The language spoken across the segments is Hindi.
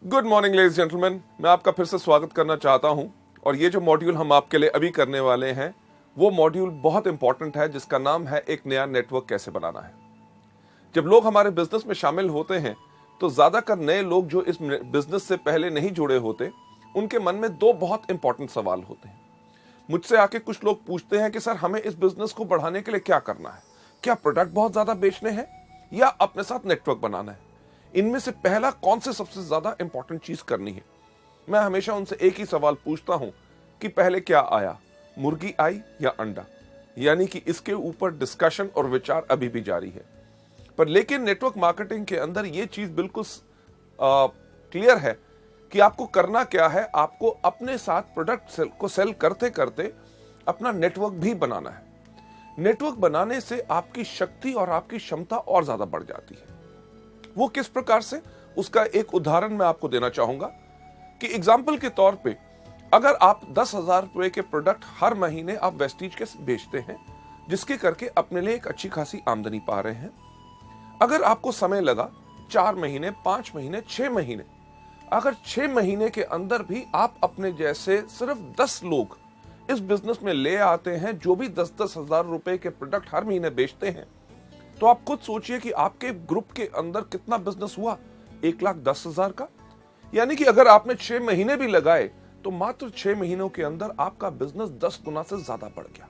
गुड मॉर्निंग लेडीज जेंटलमैन, मैं आपका फिर से स्वागत करना चाहता हूं। और ये जो मॉड्यूल हम आपके लिए अभी करने वाले हैं वो मॉड्यूल बहुत इंपॉर्टेंट है, जिसका नाम है एक नया नेटवर्क कैसे बनाना है। जब लोग हमारे बिजनेस में शामिल होते हैं तो ज्यादातर नए लोग जो इस बिजनेस से पहले नहीं जुड़े होते, उनके मन में दो बहुत इंपॉर्टेंट सवाल होते हैं। मुझसे आके कुछ लोग पूछते हैं कि सर, हमें इस बिजनेस को बढ़ाने के लिए क्या करना है, क्या प्रोडक्ट बहुत ज्यादा बेचने हैं या अपने साथ नेटवर्क बनाना है, इनमें से पहला कौन से सबसे ज्यादा इंपॉर्टेंट चीज करनी है। मैं हमेशा उनसे एक ही सवाल पूछता हूं कि पहले क्या आया, मुर्गी आई या अंडा। यानी कि इसके ऊपर डिस्कशन और विचार अभी भी जारी है। पर लेकिन नेटवर्क मार्केटिंग के अंदर यह चीज बिल्कुल क्लियर है कि आपको करना क्या है। आपको अपने साथ प्रोडक्ट को सेल करते करते अपना नेटवर्क भी बनाना है। नेटवर्क बनाने से आपकी शक्ति और आपकी क्षमता और ज्यादा बढ़ जाती है। वो किस प्रकार से, उसका एक उदाहरण मैं आपको देना चाहूंगा कि एग्जाम्पल के तौर पे अगर आप 10,000 रुपए के प्रोडक्ट हर महीने आप वेस्टीज के बेचते हैं, जिसके करके अपने लिए एक अच्छी खासी आमदनी पा रहे हैं। अगर आपको समय लगा 4 महीने, 5 महीने, 6 महीने, अगर 6 महीने के अंदर भी आप अपने जैसे सिर्फ 10 लोग इस बिजनेस में ले आते हैं जो भी 10-10 हजार रुपए के प्रोडक्ट हर महीने बेचते हैं, तो आप खुद सोचिए कि आपके ग्रुप के अंदर कितना बिजनेस हुआ, 1,10,000 का। यानी कि अगर आपने 6 महीने भी लगाए तो मात्र 6 महीनों के अंदर आपका बिजनेस 10 गुना से ज्यादा बढ़ गया।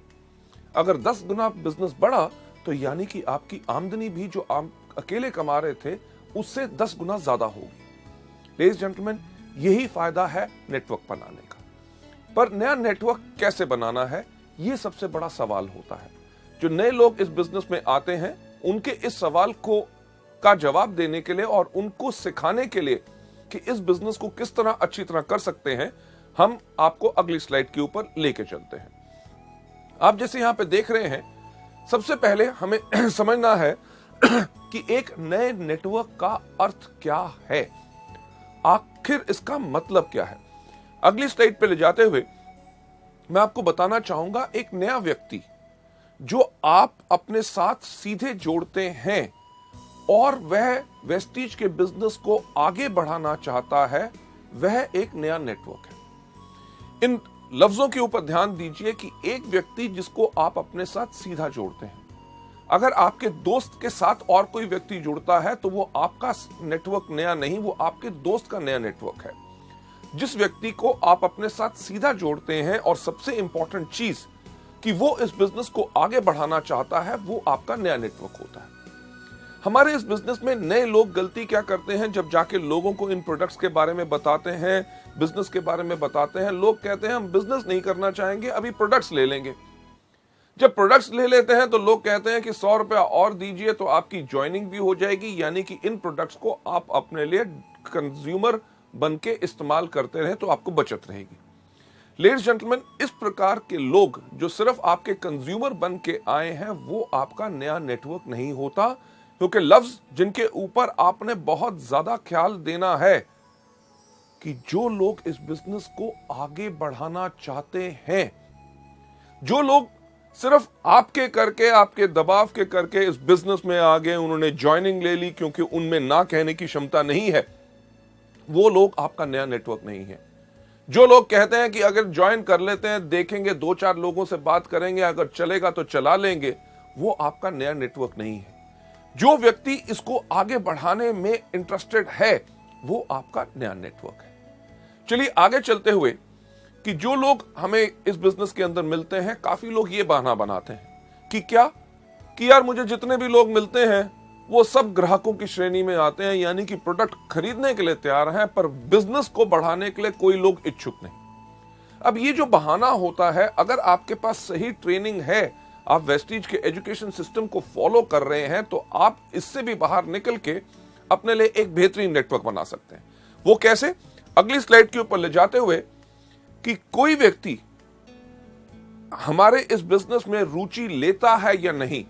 अगर 10 गुना बिजनेस बढ़ा तो यानी कि आपकी आमदनी भी जो आप अकेले कमा रहे थे उससे 10 गुना ज्यादा होगी। लेडीज जेंटलमैन, यही फायदा है नेटवर्क बनाने का। पर नया नेटवर्क कैसे बनाना है, यह सबसे बड़ा सवाल होता है। जो नए लोग इस बिजनेस में आते हैं, उनके इस सवाल का जवाब देने के लिए और उनको सिखाने के लिए कि इस बिजनेस को किस तरह अच्छी तरह कर सकते हैं, हम आपको अगली स्लाइड के ऊपर लेके चलते हैं। आप जैसे यहां पे देख रहे हैं, सबसे पहले हमें समझना है कि एक नए नेटवर्क का अर्थ क्या है, आखिर इसका मतलब क्या है। अगली स्लाइड पे ले जाते हुए मैं आपको बताना चाहूंगा, एक नया व्यक्ति जो आप अपने साथ सीधे जोड़ते हैं और वह वेस्टीज के बिजनेस को आगे बढ़ाना चाहता है, वह एक नया नेटवर्क है। इन लफ्जों के ऊपर ध्यान दीजिए कि एक व्यक्ति जिसको आप अपने साथ सीधा जोड़ते हैं। अगर आपके दोस्त के साथ और कोई व्यक्ति जुड़ता है तो वो आपका नेटवर्क नया नहीं, वो आपके दोस्त का नया नेटवर्क है। जिस व्यक्ति को आप अपने साथ सीधा जोड़ते हैं और सबसे इंपॉर्टेंट चीज कि वो इस बिजनेस को आगे बढ़ाना चाहता है, वो आपका नया नेटवर्क होता है। हमारे इस बिजनेस में नए लोग गलती क्या करते हैं, जब जाके लोगों को इन प्रोडक्ट्स के बारे में बताते हैं, बिजनेस के बारे में बताते हैं, लोग कहते हैं हम बिजनेस नहीं करना चाहेंगे, अभी प्रोडक्ट्स ले लेंगे। जब प्रोडक्ट्स ले लेते हैं तो लोग कहते हैं कि 100 रुपया और दीजिए तो आपकी ज्वाइनिंग भी हो जाएगी। यानी कि इन प्रोडक्ट्स को आप अपने लिए कंज्यूमर बन के इस्तेमाल करते रहे तो आपको बचत रहेगी। लेडीज जेंटलमैन, इस प्रकार के लोग जो सिर्फ आपके कंज्यूमर बन के आए हैं, वो आपका नया नेटवर्क नहीं होता। क्योंकि लफ्ज जिनके ऊपर आपने बहुत ज्यादा ख्याल देना है कि जो लोग इस बिजनेस को आगे बढ़ाना चाहते हैं, जो लोग सिर्फ आपके करके, आपके दबाव के करके इस बिजनेस में आ गए, उन्होंने ज्वाइनिंग ले ली क्योंकि उनमें ना कहने की क्षमता नहीं है, वो लोग आपका नया नेटवर्क नहीं है। जो लोग कहते हैं कि अगर ज्वाइन कर लेते हैं, देखेंगे, 2-4 लोगों से बात करेंगे, अगर चलेगा तो चला लेंगे, वो आपका नया नेटवर्क नहीं है। जो व्यक्ति इसको आगे बढ़ाने में इंटरेस्टेड है, वो आपका नया नेटवर्क है। चलिए आगे चलते हुए कि जो लोग हमें इस बिजनेस के अंदर मिलते हैं, काफी लोग ये बहाना बनाते हैं कि क्या कि यार मुझे जितने भी लोग मिलते हैं वो सब ग्राहकों की श्रेणी में आते हैं, यानी कि प्रोडक्ट खरीदने के लिए तैयार हैं, पर बिजनेस को बढ़ाने के लिए कोई लोग इच्छुक नहीं। अब ये जो बहाना होता है, अगर आपके पास सही ट्रेनिंग है, आप वेस्टीज के एजुकेशन सिस्टम को फॉलो कर रहे हैं, तो आप इससे भी बाहर निकल के अपने लिए एक बेहतरीन नेटवर्क बना सकते हैं। वो कैसे, अगली स्लाइड के ऊपर ले जाते हुए कि कोई व्यक्ति हमारे इस बिजनेस में रुचि लेता है या नहीं,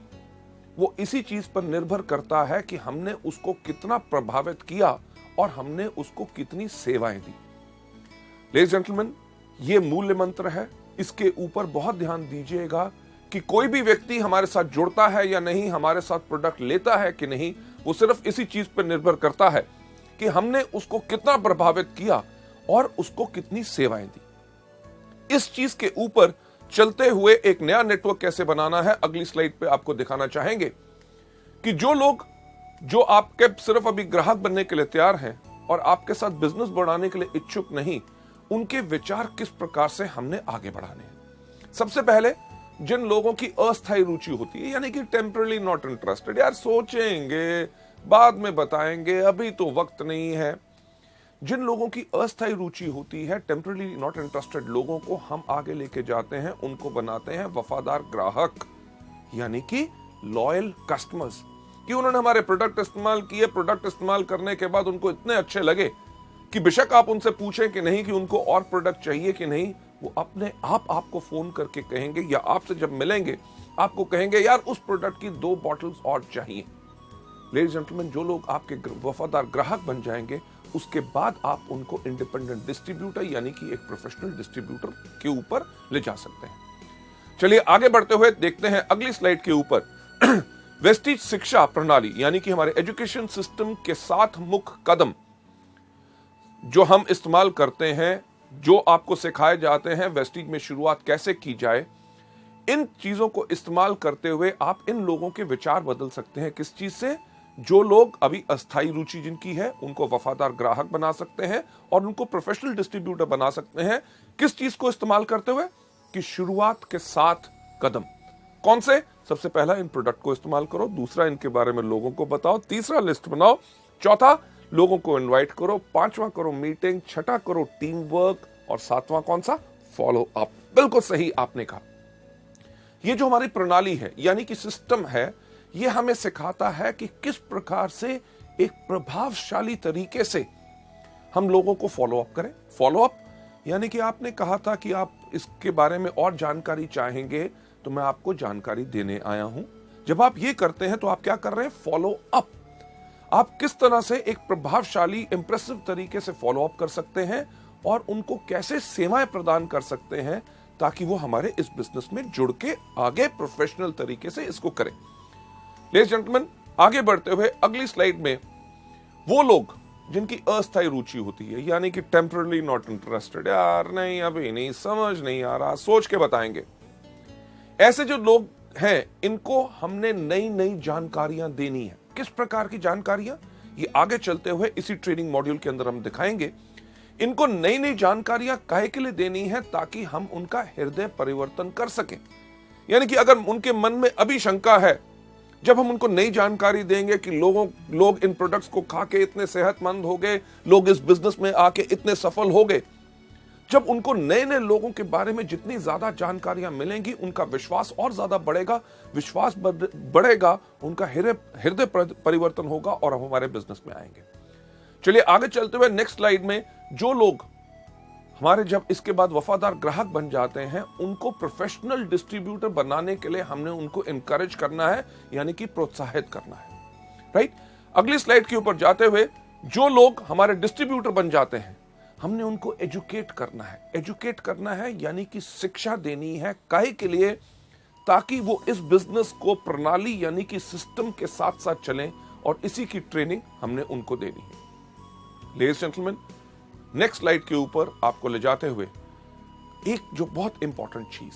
वो इसी चीज पर निर्भर करता है कि हमने उसको कितना प्रभावित किया और हमने उसको कितनी सेवाएं दी। लेडीज जेंटलमैन, ये मूल्य मंत्र है, इसके ऊपर बहुत ध्यान दीजिएगा कि कोई भी व्यक्ति हमारे साथ जुड़ता है या नहीं, हमारे साथ प्रोडक्ट लेता है कि नहीं, वो सिर्फ इसी चीज पर निर्भर करता है कि हमने उसको कितना प्रभावित किया और उसको कितनी सेवाएं दी। इस चीज के ऊपर चलते हुए एक नया नेटवर्क कैसे बनाना है, अगली स्लाइड पे आपको दिखाना चाहेंगे कि जो लोग जो आपके सिर्फ अभी ग्राहक बनने के लिए तैयार हैं और आपके साथ बिजनेस बढ़ाने के लिए इच्छुक नहीं, उनके विचार किस प्रकार से हमने आगे बढ़ाने हैं। सबसे पहले जिन लोगों की अस्थायी रुचि होती है, यानी कि टेम्पररी नॉट इंटरेस्टेड, यार सोचेंगे बाद में बताएंगे अभी तो वक्त नहीं है, जिन लोगों की अस्थायी रुचि होती है, टेम्पररी नॉट इंटरेस्टेड लोगों को हम आगे लेके जाते हैं, उनको बनाते हैं वफादार ग्राहक, यानी कि लॉयल कस्टमर्स, कि उन्होंने हमारे प्रोडक्ट इस्तेमाल किए, प्रोडक्ट इस्तेमाल करने के बाद उनको इतने अच्छे लगे कि बेशक आप उनसे पूछें कि नहीं कि उनको और प्रोडक्ट चाहिए कि नहीं, वो अपने आप आपको फोन करके कहेंगे या आपसे जब मिलेंगे आपको कहेंगे यार उस प्रोडक्ट की 2 बॉटल्स और चाहिए। लेडीज जेंटलमैन, जो लोग आपके वफादार ग्राहक बन जाएंगे उसके बाद आप उनको इंडिपेंडेंट डिस्ट्रीब्यूटर यानी कि एक प्रोफेशनल डिस्ट्रीब्यूटर के ऊपर ले जा सकते हैं। चलिए आगे बढ़ते हुए देखते हैं अगली स्लाइड के ऊपर वेस्टीज शिक्षा प्रणाली यानी कि हमारे एजुकेशन सिस्टम के 7 मुख्य कदम जो हम इस्तेमाल करते हैं, जो आपको सिखाए जाते हैं वेस्टीज में शुरुआत कैसे की जाए। इन चीजों को इस्तेमाल करते हुए आप इन लोगों के विचार बदल सकते हैं। किस चीज से? जो लोग अभी अस्थायी रुचि जिनकी है उनको वफादार ग्राहक बना सकते हैं और उनको प्रोफेशनल डिस्ट्रीब्यूटर बना सकते हैं। किस चीज को इस्तेमाल करते हुए? कि शुरुआत के 7 कदम कौन से? सबसे पहला, इन प्रोडक्ट को इस्तेमाल करो। दूसरा, इनके बारे में लोगों को बताओ। तीसरा, लिस्ट बनाओ। चौथा, लोगों को इनवाइट करो। 5वां, करो मीटिंग। 6वां, करो टीम वर्क। और 7वां कौन सा? Follow up. बिल्कुल सही आपने कहा। ये जो हमारी प्रणाली है यानी कि सिस्टम है, ये हमें सिखाता है कि किस प्रकार से एक प्रभावशाली तरीके से हम लोगों को फॉलो अप करें। फॉलो अप यानी कि आपने कहा था कि आप इसके बारे में और जानकारी चाहेंगे, तो मैं आपको जानकारी देने आया हूं। जब आप ये करते हैं तो आप क्या कर रहे हैं? Follow up. आप किस तरह से एक प्रभावशाली इंप्रेसिव तरीके से फॉलो अप कर सकते हैं और उनको कैसे सेवाएं प्रदान कर सकते हैं ताकि वो हमारे इस बिजनेस में जुड़ के आगे प्रोफेशनल तरीके से इसको करें। लेडीज जेंटलमैन, आगे बढ़ते हुए अगली स्लाइड में वो लोग जिनकी अस्थायी रुचि होती है यानी कि टेम्पररी नॉट इंटरेस्टेड, यार नहीं अभी नहीं, समझ नहीं आ रहा, सोच के बताएंगे, ऐसे जो लोग हैं इनको हमने नई नई जानकारियां देनी है। किस प्रकार की जानकारियां? ये आगे चलते हुए इसी ट्रेनिंग मॉड्यूल के अंदर हम दिखाएंगे। इनको नई नई जानकारियां काहे के लिए देनी है? ताकि हम उनका हृदय परिवर्तन कर सकें। यानी कि अगर उनके मन में अभी शंका है, जब हम उनको नई जानकारी देंगे कि लोग इन प्रोडक्ट्स को खा के इतने सेहतमंद हो गए, लोग इस बिजनेस में आके इतने सफल हो गए, जब उनको नए नए लोगों के बारे में जितनी ज्यादा जानकारियां मिलेंगी उनका विश्वास और ज्यादा बढ़ेगा। विश्वास बढ़ेगा, उनका हृदय परिवर्तन होगा और हम हमारे बिजनेस में आएंगे। चलिए आगे चलते हुए नेक्स्ट स्लाइड में, जो लोग हमारे जब इसके बाद वफादार ग्राहक बन जाते हैं उनको प्रोफेशनल डिस्ट्रीब्यूटर बनाने के लिए हमने उनको इनकरेज करना है यानी कि प्रोत्साहित करना है। राइट? अगली स्लाइड के ऊपर जाते हुए, जो लोग हमारे डिस्ट्रीब्यूटर बन जाते हैं हमने उनको एजुकेट करना है। एजुकेट करना है यानी कि शिक्षा देनी है। काहे के लिए? ताकि वो इस बिजनेस को प्रणाली यानी कि सिस्टम के साथ साथ चलें और इसी की ट्रेनिंग हमने उनको देनी है। लेडीज जेंटलमैन, नेक्स्ट स्लाइड के ऊपर आपको ले जाते हुए एक जो बहुत इंपॉर्टेंट चीज,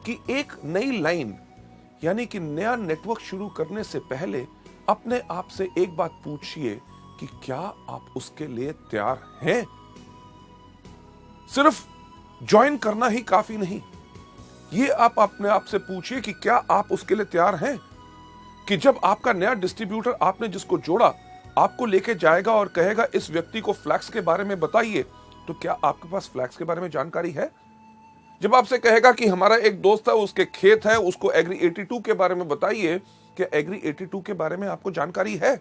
कि एक नई लाइन यानी कि नया नेटवर्क शुरू करने से पहले अपने आप से एक बात पूछिए कि क्या आप उसके लिए तैयार हैं? सिर्फ ज्वाइन करना ही काफी नहीं, ये आप अपने आप से पूछिए कि क्या आप उसके लिए तैयार हैं कि जब आपका नया डिस्ट्रीब्यूटर आपने जिसको जोड़ा आपको लेके जाएगा और कहेगा इस व्यक्ति को फ्लैक्स के बारे में बताइए, तो क्या आपके पास फ्लैक्स के बारे में जानकारी है? जब आपसे कहेगा कि हमारा एक दोस्त है उसके खेत है, उसको एग्री 82 के बारे में बताइए, क्या एग्री 82 के बारे में आपको जानकारी है?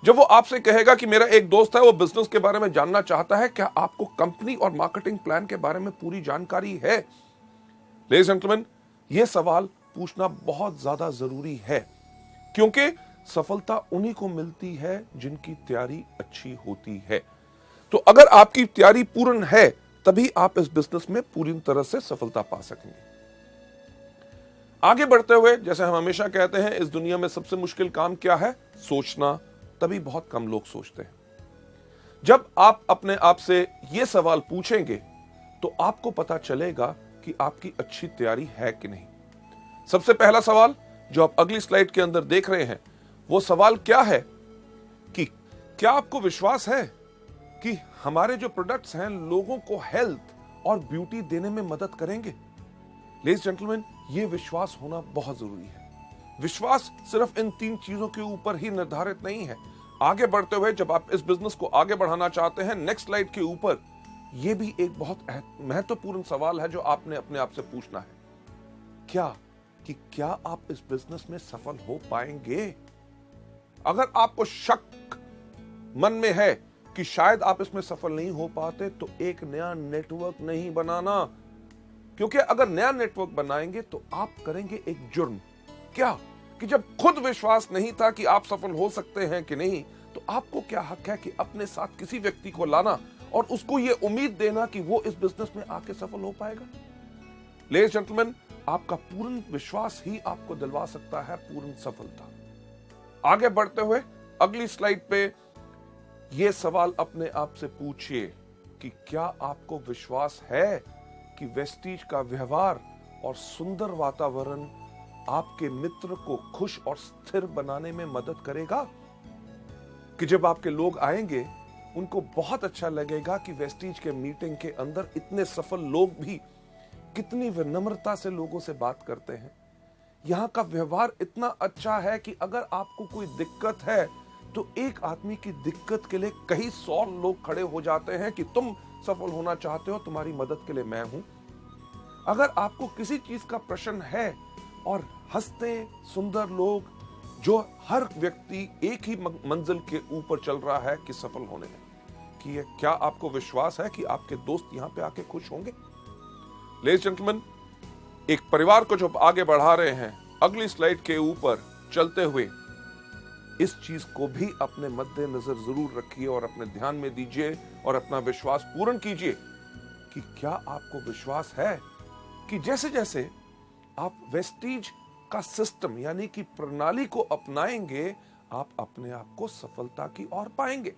जब वो आपसे कहेगा कि मेरा एक दोस्त है वो बिजनेस के बारे में जानना चाहता है, क्या आपको कंपनी और मार्केटिंग प्लान के बारे में पूरी जानकारी है? लेडीज एंड जेंटलमैन, यह सवाल पूछना बहुत ज्यादा जरूरी है, क्योंकि सफलता उन्हीं को मिलती है जिनकी तैयारी अच्छी होती है। तो अगर आपकी तैयारी पूर्ण है तभी आप इस बिजनेस में पूरी तरह से सफलता पा सकेंगे। आगे बढ़ते हुए, जैसे हम हमेशा कहते हैं, इस दुनिया में सबसे मुश्किल काम क्या है? सोचना। तभी बहुत कम लोग सोचते हैं। जब आप अपने आप से यह सवाल पूछेंगे तो आपको पता चलेगा कि आपकी अच्छी तैयारी है कि नहीं। सबसे पहला सवाल जो आप अगली स्लाइड के अंदर देख रहे हैं, वो सवाल क्या है कि क्या आपको विश्वास है कि हमारे जो प्रोडक्ट्स हैं लोगों को हेल्थ और ब्यूटी देने में मदद करेंगे। लेडीज जेंटलमैन, ये विश्वास होना बहुत जरूरी है। विश्वास सिर्फ इन 3 चीजों के ऊपर ही निर्धारित नहीं है। आगे बढ़ते हुए जब आप इस बिजनेस को आगे बढ़ाना चाहते हैं, नेक्स्ट स्लाइड के ऊपर यह भी एक बहुत महत्वपूर्ण सवाल है जो आपने अपने आप से पूछना है, क्या आप इस बिजनेस में सफल हो पाएंगे। अगर आपको शक मन में है कि शायद आप इसमें सफल नहीं हो पाते, तो एक नया नेटवर्क नहीं बनाना, क्योंकि अगर नया नेटवर्क बनाएंगे तो आप करेंगे एक जुर्म। क्या कि जब खुद विश्वास नहीं था कि आप सफल हो सकते हैं कि नहीं, तो आपको क्या हक है कि अपने साथ किसी व्यक्ति को लाना और उसको यह उम्मीद देना कि वो इस बिजनेस में आके सफल हो पाएगा। लेडीज जेंटलमैन, आपका पूर्ण विश्वास ही आपको दिलवा सकता है पूर्ण सफलता। आगे बढ़ते हुए अगली स्लाइड पे यह सवाल अपने आप से पूछिए कि क्या आपको विश्वास है कि वेस्टीज का व्यवहार और सुंदर वातावरण आपके मित्र को खुश और स्थिर बनाने में मदद करेगा। कि जब आपके लोग आएंगे उनको बहुत अच्छा लगेगा कि वेस्टीज के मीटिंग के अंदर इतने सफल लोग भी कितनी विनम्रता से लोगों से बात करते हैं। यहां का व्यवहार इतना अच्छा है कि अगर आपको कोई दिक्कत है तो एक आदमी की दिक्कत के लिए कई 100 लोग खड़े हो जाते हैं कि तुम सफल होना चाहते हो, तुम्हारी मदद के लिए मैं हूं। अगर आपको किसी चीज का प्रश्न है और हंसते सुंदर लोग, जो हर व्यक्ति एक ही मंजिल के ऊपर चल रहा है कि सफल होने में, कि क्या आपको विश्वास है कि आपके दोस्त यहां पे आके खुश होंगे। लेडीज जेंटलमैन, एक परिवार को जब आगे बढ़ा रहे हैं, अगली स्लाइड के ऊपर चलते हुए इस चीज को भी अपने मद्देनजर जरूर रखिए और अपने ध्यान में दीजिए और अपना विश्वास पूर्ण कीजिए कि क्या आपको विश्वास है कि जैसे जैसे आप वेस्टीज का सिस्टम यानी कि प्रणाली को अपनाएंगे, आप अपने आप को सफलता की ओर पाएंगे।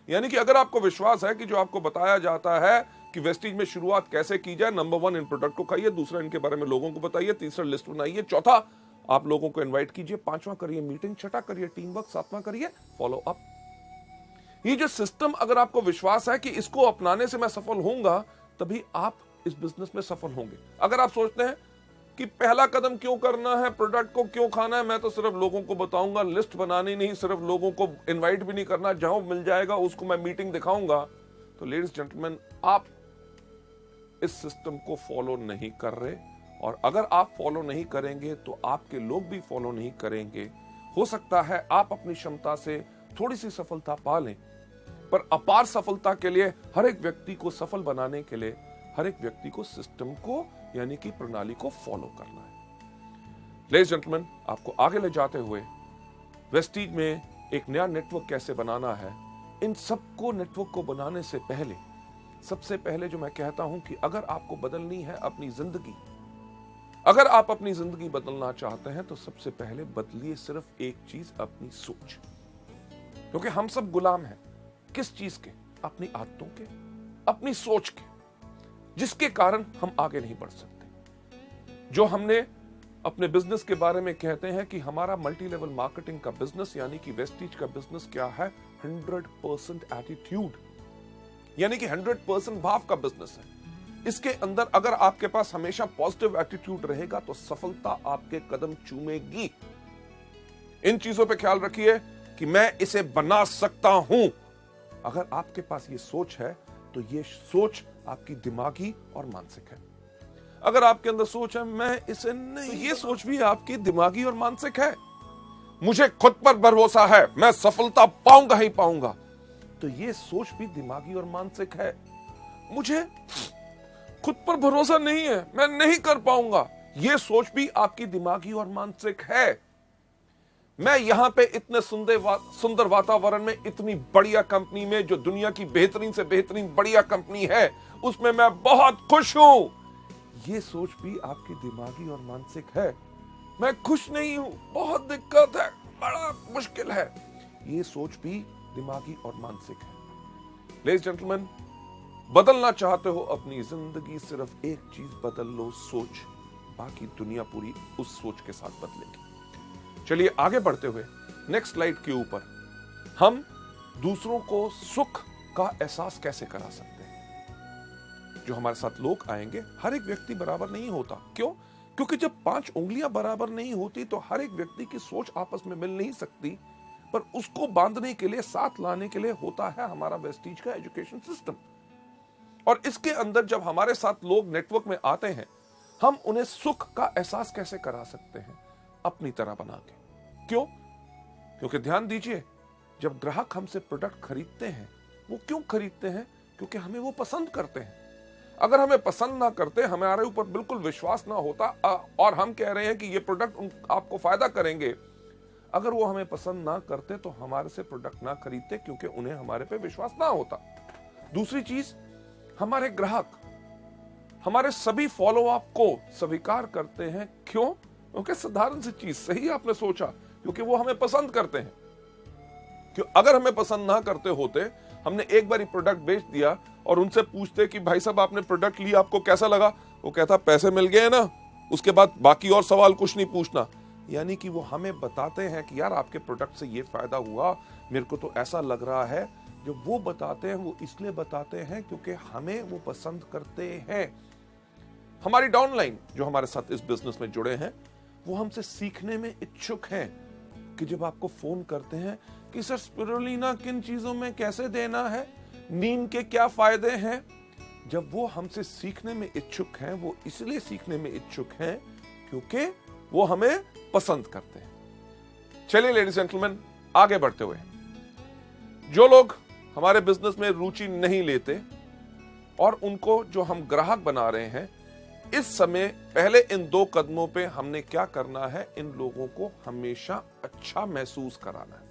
यानी कि अगर आपको विश्वास है कि जो आपको बताया जाता है कि वेस्टीज में शुरुआत कैसे की जाए, नंबर 1 इन प्रोडक्ट को खाइए, दूसरा इनके बारे में लोगों को बताइए, तीसरा लिस्ट बनाइए, चौथा आप लोगों को इनवाइट कीजिए, 5वां करिए मीटिंग, 6वां करिए टीम वर्क, 7वां करिए फॉलो अप। ये जो सिस्टम अगर आपको विश्वास है कि इसको अपनाने से मैं सफल होऊंगा, तभी आप इस बिजनेस में सफल होंगे। अगर आप सोचते हैं कि पहला कदम क्यों करना है, प्रोडक्ट को क्यों खाना है, मैं तो सिर्फ लोगों को बताऊंगा, लिस्ट बनानी नहीं, सिर्फ लोगों को इनवाइट भी नहीं करना, जहां मिल जाएगा उसको मैं मीटिंग दिखाऊंगा, तो लेडीज जेंटलमैन, आप इस सिस्टम को फॉलो नहीं कर रहे। और अगर आप फॉलो नहीं करेंगे तो आपके लोग भी फॉलो नहीं करेंगे। हो सकता है आप अपनी क्षमता से थोड़ी सी सफलता पा लें, पर अपार सफलता के लिए हर एक व्यक्ति को सफल बनाने के लिए हर एक व्यक्ति को सिस्टम को यानी कि प्रणाली को फॉलो करना है। लेडीज जेंटलमैन, आपको आगे ले जाते हुए वेस्टीज में एक नया नेटवर्क कैसे बनाना है, इन सबको नेटवर्क को बनाने से पहले सबसे पहले जो मैं कहता हूं कि अगर आपको बदलनी है अपनी जिंदगी, अगर आप अपनी जिंदगी बदलना चाहते हैं, तो सबसे पहले बदलिए सिर्फ एक चीज, अपनी सोच। क्योंकि हम सब गुलाम हैं किस चीज के? अपनी आदतों के, अपनी सोच के, जिसके कारण हम आगे नहीं बढ़ सकते। जो हमने अपने बिजनेस के बारे में कहते हैं कि हमारा मल्टी लेवल मार्केटिंग का बिजनेस यानी कि वेस्टीज का बिजनेस क्या है? 100% एटीट्यूड, यानी कि 100% भाव का बिजनेस है। इसके अंदर अगर आपके पास हमेशा पॉजिटिव एटीट्यूड रहेगा तो सफलता आपके कदम चूमेगी। इन चीजों पे ख्याल रखिए कि मैं इसे बना सकता हूं। अगर आपके पास ये सोच है तो ये सोच आपकी दिमागी और मानसिक है। अगर आपके अंदर सोच है मैं इसे नहीं, तो ये सोच भी आपकी दिमागी और मानसिक है। मुझे खुद पर भरोसा है, मैं सफलता पाऊंगा ही पाऊंगा, तो ये सोच भी दिमागी और मानसिक है। मुझे खुद पर भरोसा नहीं है, मैं नहीं कर पाऊंगा, ये सोच भी आपकी दिमागी और मानसिक है। मैं यहां पे इतने सुंदर वातावरण में, इतनी बढ़िया कंपनी में, जो दुनिया की बेहतरीन से बेहतरीन बढ़िया कंपनी है, उसमें मैं बहुत खुश हूं, ये सोच भी आपकी दिमागी और मानसिक है। मैं खुश नहीं हूं, बहुत दिक्कत है, बड़ा मुश्किल है, ये सोच भी दिमागी और मानसिक है। लेडीज जेंटलमैन, बदलना चाहते हो अपनी जिंदगी, सिर्फ एक चीज बदल लो, सोच। बाकी दुनिया पूरी उस सोच के साथ बदलेगी। चलिए आगे बढ़ते हुए नेक्स्ट स्लाइड के ऊपर हम दूसरों को सुख का एहसास कैसे करा सकते हैं। जो हमारे साथ लोग आएंगे, हर एक व्यक्ति बराबर नहीं होता। क्यों? क्योंकि जब 5 उंगलियां बराबर नहीं होती तो हर एक व्यक्ति की सोच आपस में मिल नहीं सकती, पर उसको बांधने के लिए, साथ लाने के लिए होता है हमारा वेस्टीज का एजुकेशन सिस्टम। और इसके अंदर जब हमारे साथ लोग नेटवर्क में आते हैं, हम उन्हें सुख का एहसास कैसे करा सकते हैं? अपनी तरह बना के। क्यों? क्योंकि ध्यान दीजिए, जब ग्राहक हमसे प्रोडक्ट खरीदते हैं, वो क्यों खरीदते हैं? क्योंकि हमें वो पसंद करते हैं। अगर हमें पसंद ना करते, हमारे ऊपर बिल्कुल विश्वास ना होता और हम कह रहे हैं कि ये प्रोडक्ट आपको फायदा करेंगे, अगर वो हमें पसंद ना करते तो हमारे से प्रोडक्ट ना खरीदते, क्योंकि उन्हें हमारे पे विश्वास ना होता। दूसरी चीज, हमारे ग्राहक हमारे सभी फॉलो अप को स्वीकार करते हैं। क्यों? क्योंकि साधारण सी चीज, सही आपने सोचा, क्योंकि वो हमें पसंद करते हैं। क्यों? अगर हमें पसंद ना करते होते, हमने एक बार प्रोडक्ट बेच दिया और उनसे पूछते कि भाई साहब आपने प्रोडक्ट लिया, आपको कैसा लगा? वो कहता पैसे मिल गए ना, उसके बाद बाकी और सवाल कुछ नहीं पूछना। यानी कि वो हमें बताते हैं कि यार आपके प्रोडक्ट से ये फायदा हुआ, मेरे को तो ऐसा लग रहा है। जो वो बताते हैं वो इसलिए बताते हैं क्योंकि हमें वो पसंद करते हैं। हमारी डाउनलाइन जो हमारे साथ इस बिजनेस में जुड़े हैं, वो हमसे सीखने में इच्छुक हैं। कि जब आपको फोन करते हैं कि सर स्पिरुलिना किन चीजों में कैसे देना है, नीम के क्या फायदे हैं, जब वो हमसे सीखने में इच्छुक हैं, वो इसलिए सीखने में इच्छुक हैं क्योंकि वो हमें पसंद करते हैं। चलिए लेडीज जेंटलमैन, आगे बढ़ते हुए, जो लोग हमारे बिजनेस में रुचि नहीं लेते और उनको जो हम ग्राहक बना रहे हैं, इस समय पहले इन 2 कदमों पे हमने क्या करना है? इन लोगों को हमेशा अच्छा महसूस कराना है।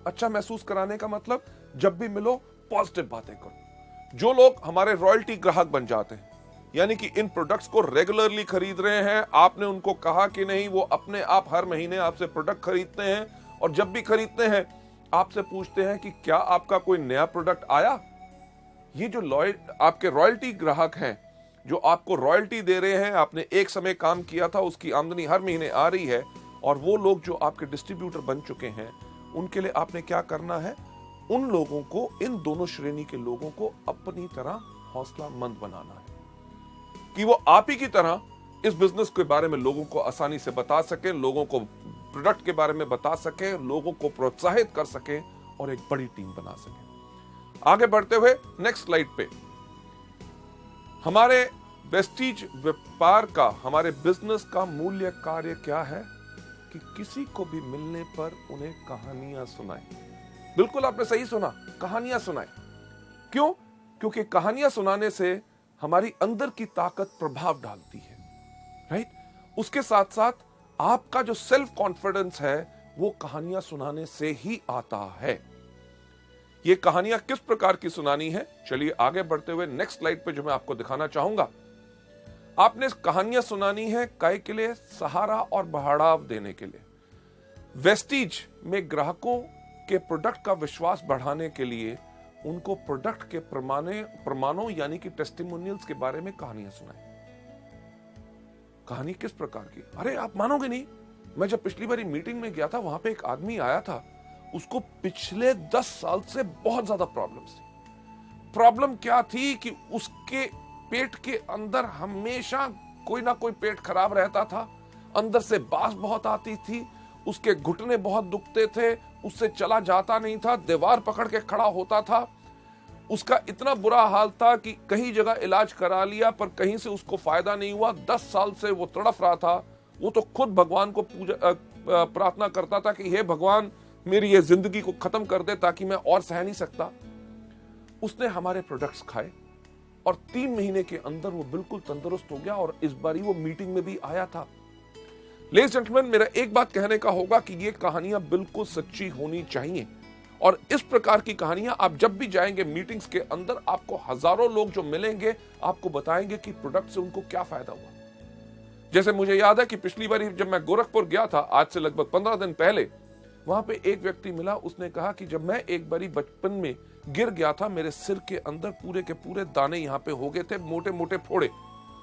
अच्छा महसूस कराने का मतलब, जब भी मिलो पॉजिटिव बातें करो। जो लोग हमारे रॉयल्टी ग्राहक बन जाते हैं, यानी कि इन प्रोडक्ट्स को रेगुलरली खरीद रहे हैं, आपने उनको कहा कि नहीं, वो अपने आप हर महीने आपसे प्रोडक्ट खरीदते हैं और जब भी खरीदते हैं आपसे पूछते हैं कि क्या आपका कोई नया प्रोडक्ट आया। ये जो आपके रॉयल्टी ग्राहक हैं, जो आपको रॉयल्टी दे रहे हैं, आपने एक समय काम किया था, उसकी आमदनी हर महीने आ रही है, और वो लोग जो आपके डिस्ट्रीब्यूटर बन चुके हैं, उनके लिए आपने क्या करना है? उन लोगों को, इन दोनों श्रेणी के लोगों को अपनी तरह हौसलामंद बनाना है कि वो आप ही की तरह इस बिजनेस के बारे में लोगों को आसानी से बता सके, लोगों को प्रोडक्ट के बारे में बता सके, लोगों को प्रोत्साहित कर सके और एक बड़ी टीम बना सके। आगे बढ़ते हुए नेक्स्ट स्लाइड पे, हमारे वेस्टीज व्यापार का, हमारे बिजनेस का मूल्य कार्य क्या है? कि किसी को भी मिलने पर उन्हें कहानियां सुनाएं। बिल्कुल आपने सही सुना, कहानियां सुनाएं। क्यों? क्योंकि कहानियां सुनाने से हमारी अंदर की ताकत प्रभाव डालती है, राइट? उसके साथ साथ आपका जो सेल्फ कॉन्फिडेंस है, वो कहानियां सुनाने से ही आता है। ये कहानियां किस प्रकार की सुनानी है? चलिए आगे बढ़ते हुए नेक्स्ट स्लाइड पे जो मैं आपको दिखाना चाहूंगा, आपने कहानियां सुनानी है काय के लिए? सहारा और बढ़ावा देने के लिए। वेस्टीज में ग्राहकों के प्रोडक्ट का विश्वास बढ़ाने के लिए उनको प्रोडक्ट के प्रमाणों यानी कि टेस्टिमोनियल्स के बारे में कहानियां सुनाएं। कहानी किस प्रकार की? अरे आप मानोगे नहीं, मैं जब पिछली बारी मीटिंग में गया था, वहां पे एक आदमी आया था, उसको पिछले 10 साल से बहुत ज्यादा प्रॉब्लम्स थी। प्रॉब्लम क्या थी कि उसके पेट के अंदर हमेशा कोई ना कोई पेट खराब रहता था, अंदर से बास बहुत आती थी, उसके घुटने बहुत दुखते थे, उससे चला जाता नहीं था, दीवार पकड़ के खड़ा होता था। उसका इतना बुरा हाल था कि कई जगह इलाज करा लिया पर कहीं से उसको फायदा नहीं हुआ। 10 साल से वो तड़फ रहा था। वो तो खुद भगवान को प्रार्थना करता था कि हे भगवान, मेरी ये जिंदगी को खत्म कर दे ताकि मैं और सह नहीं सकता। उसने हमारे प्रोडक्ट्स खाए और 3 महीने के अंदर वो बिल्कुल तंदुरुस्त हो गया और इस बारी वो मीटिंग में भी आया था। लेडीज जेंटलमैन, मेरा एक बात कहने का होगा कि ये कहानियां बिल्कुल सच्ची होनी चाहिए और इस प्रकार की कहानियां आप जब भी जाएंगे मीटिंग्स के अंदर, आपको हजारों लोग जो मिलेंगे आपको बताएंगे कि प्रोडक्ट से उनको क्या फायदा हुआ। जैसे मुझे याद है कि पिछली बार जब मैं गोरखपुर गया था, आज से लगभग 15 दिन पहले, वहां पे एक व्यक्ति मिला, उसने कहा कि जब मैं एक बारी बचपन में गिर गया था, मेरे सिर के अंदर पूरे के पूरे दाने यहाँ पे हो गए थे, मोटे मोटे फोड़े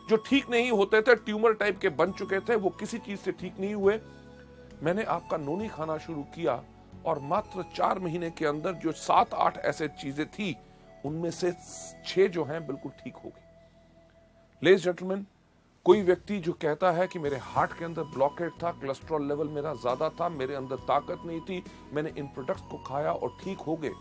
जो ठीक नहीं होते थे, ट्यूमर टाइप के बन चुके थे, वो किसी चीज से ठीक नहीं हुए। मैंने आपका नोनी खाना शुरू किया और मात्र 4 महीने के अंदर जो 7-8 ऐसे चीजें थी, उनमें से 6 जो हैं बिल्कुल ठीक हो गई। लेडीज जेंटलमैन, कोई व्यक्ति जो कहता है कि मेरे हार्ट के अंदर ब्लॉकेट था, कोलेस्ट्रॉल लेवल मेरा ज्यादा था, मेरे अंदर ताकत नहीं थी, मैंने इन प्रोडक्ट्स को खाया और ठीक हो गए।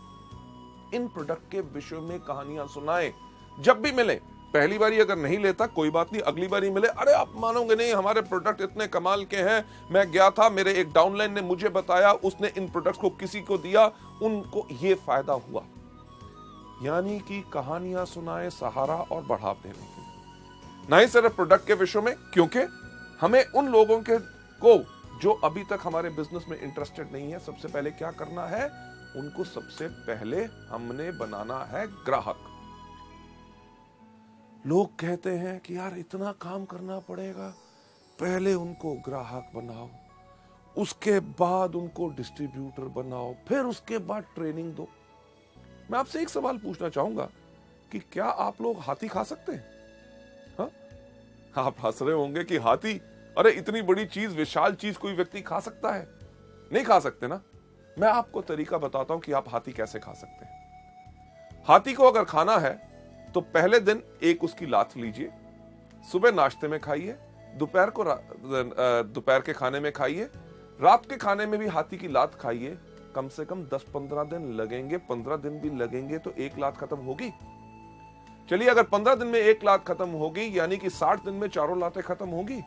इन प्रोडक्ट के विषय में कहानियां सुनाए, जब भी मिले। पहली बारी अगर नहीं लेता कोई बात नहीं, अगली बारी मिले, अरे आप मानोगे नहीं, हमारे प्रोडक्ट इतने कमाल के हैं, मैं गया था, मेरे एक डाउनलाइन ने मुझे बताया, उसने इन प्रोडक्ट्स को किसी को दिया, उनको ये फायदा हुआ। यानी कि कहानियां सुनाए सहारा और बढ़ाव देने के लिए, ना ही सिर्फ प्रोडक्ट के विषय में, क्योंकि हमें उन लोगों के को जो अभी तक हमारे बिजनेस में इंटरेस्टेड नहीं है, सबसे पहले क्या करना है, उनको सबसे पहले हमने बनाना है ग्राहक। लोग कहते हैं कि यार इतना काम करना पड़ेगा, पहले उनको ग्राहक बनाओ, उसके बाद उनको डिस्ट्रीब्यूटर बनाओ, फिर उसके बाद ट्रेनिंग दो। मैं आपसे एक सवाल पूछना चाहूंगा कि क्या आप लोग हाथी खा सकते हैं? हाँ, आप हंस रहे होंगे कि हाथी, अरे इतनी बड़ी चीज, विशाल चीज कोई व्यक्ति खा सकता है? नहीं खा सकते ना। मैं आपको तरीका बताता हूं कि आप हाथी कैसे खा सकते हैं। हाथी को अगर खाना है तो पहले दिन एक उसकी लात लीजिए, सुबह नाश्ते में खाइए, दोपहर के खाने में खाइए, रात के खाने में भी हाथी की लात खाइए। कम से कम 10-15 दिन लगेंगे, 15 दिन भी लगेंगे तो एक लात खत्म होगी। चलिए, अगर 15 दिन में एक लात खत्म होगी, यानी कि 60 दिन में चारों लातें खत्म होगी,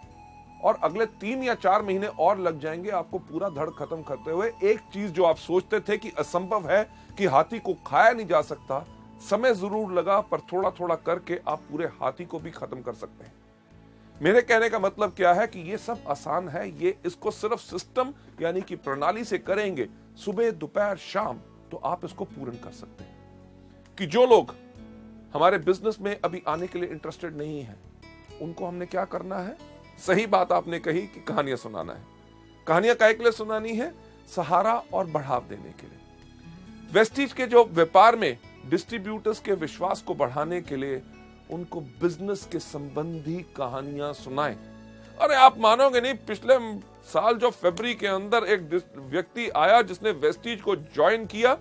और अगले 3 या 4 महीने और लग जाएंगे आपको पूरा धड़ खत्म करते हुए। एक चीज जो आप सोचते थे कि असंभव है, कि हाथी को खाया नहीं जा सकता, समय जरूर लगा, पर थोड़ा थोड़ा करके आप पूरे हाथी को भी खत्म कर सकते हैं। मेरे कहने का मतलब क्या है कि ये सब आसान है, ये इसको सिर्फ सिस्टम यानी कि प्रणाली से करेंगे, सुबह दोपहर शाम, तो आप इसको पूर्ण कर सकते हैं। कि जो लोग हमारे बिजनेस में अभी आने के लिए इंटरेस्टेड नहीं है, उनको हमने क्या करना है? सही बात आपने कही कि कहानियां सुनाना है। कहानियां काहे के लिए सुनानी है? सहारा और बढ़ाव देने के लिए। वेस्टीज के जो व्यापार में डिस्ट्रीब्यूटर्स के विश्वास को बढ़ाने के लिए उनको बिजनेस के संबंधी कहानियां सुनाएं। अरे आप मानोगे नहीं, पिछले साल जो फरवरी के अंदर एक व्यक्ति आया जिसने वेस्टीज को ज्वाइन किया,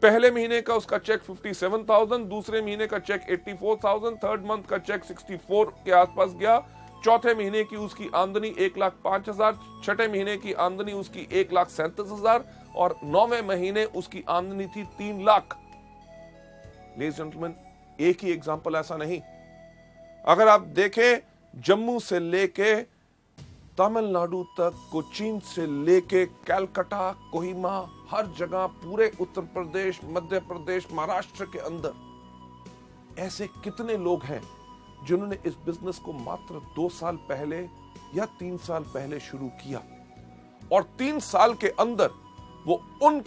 पहले महीने का उसका चेक 57,000, दूसरे महीने का चेक 84,000, थर्ड मंथ का चेक 64 के आसपास गया, चौथे महीने की उसकी आमदनी 1,05,000, छठे महीने की आमदनी उसकी 1,37,000 और 9वें महीने उसकी आमदनी थी 3 लाख। लेडीज जेंटलमैन, एक ही एग्जांपल ऐसा नहीं, अगर आप देखें जम्मू से लेके तमिलनाडु तक, कोचीन से लेके कलकत्ता, कोहिमा, हर जगह, पूरे उत्तर प्रदेश, मध्य प्रदेश, महाराष्ट्र के अंदर ऐसे कितने लोग हैं जिन्होंने इस बिजनेस को मात्र 2 साल पहले या 3 साल पहले शुरू किया, और 3 साल के अंदर वो उन